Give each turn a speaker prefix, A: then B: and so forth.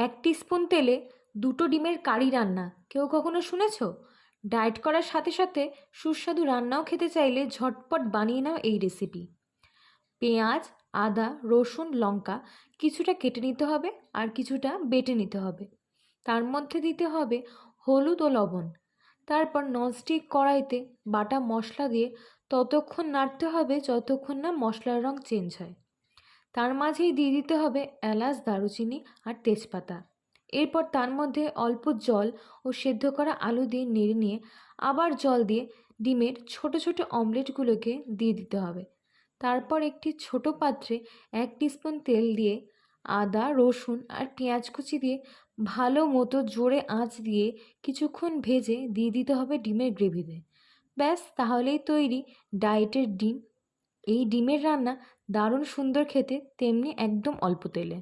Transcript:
A: 1 teaspoon তেলে 2টো ডিমের কারি রান্না কেউ কখনো শুনেছ? ডায়েট করার সাথে সাথে সুস্বাদু রান্নাও খেতে চাইলে ঝটপট বানিয়ে নাও এই রেসিপি। পেঁয়াজ, আদা, রসুন, লঙ্কা কিছুটা কেটে নিতে হবে আর কিছুটা বেটে নিতে হবে। তার মধ্যে দিতে হবে হলুদ ও লবণ। তারপর ননস্টিক কড়াইতে বাটা মশলা দিয়ে ততক্ষণ নাড়তে হবে যতক্ষণ না মশলার রং চেঞ্জ হয়। তার মাঝেই দিয়ে দিতে হবে এলাচ, দারুচিনি আর তেজপাতা। এরপর তার মধ্যে অল্প জল ও সেদ্ধ করা আলু দিয়ে নেড়ে নিয়ে আবার জল দিয়ে ডিমের ছোট ছোট অমলেটগুলোকে দিয়ে দিতে হবে। তারপর একটি ছোট পাত্রে 1 টিস্পুন তেল দিয়ে আদা, রসুন আর পেঁয়াজ কুচি দিয়ে ভালো মতো জোরে আঁচ দিয়ে কিছুক্ষণ ভেজে দিয়ে দিতে হবে ডিমের গ্রেভিতে। ব্যাস, তাহলেই তৈরি ডায়েটের ডিম। এই ডিমের রান্না দারুণ সুন্দর খেতে, তেমনি একদম অল্প তেলে।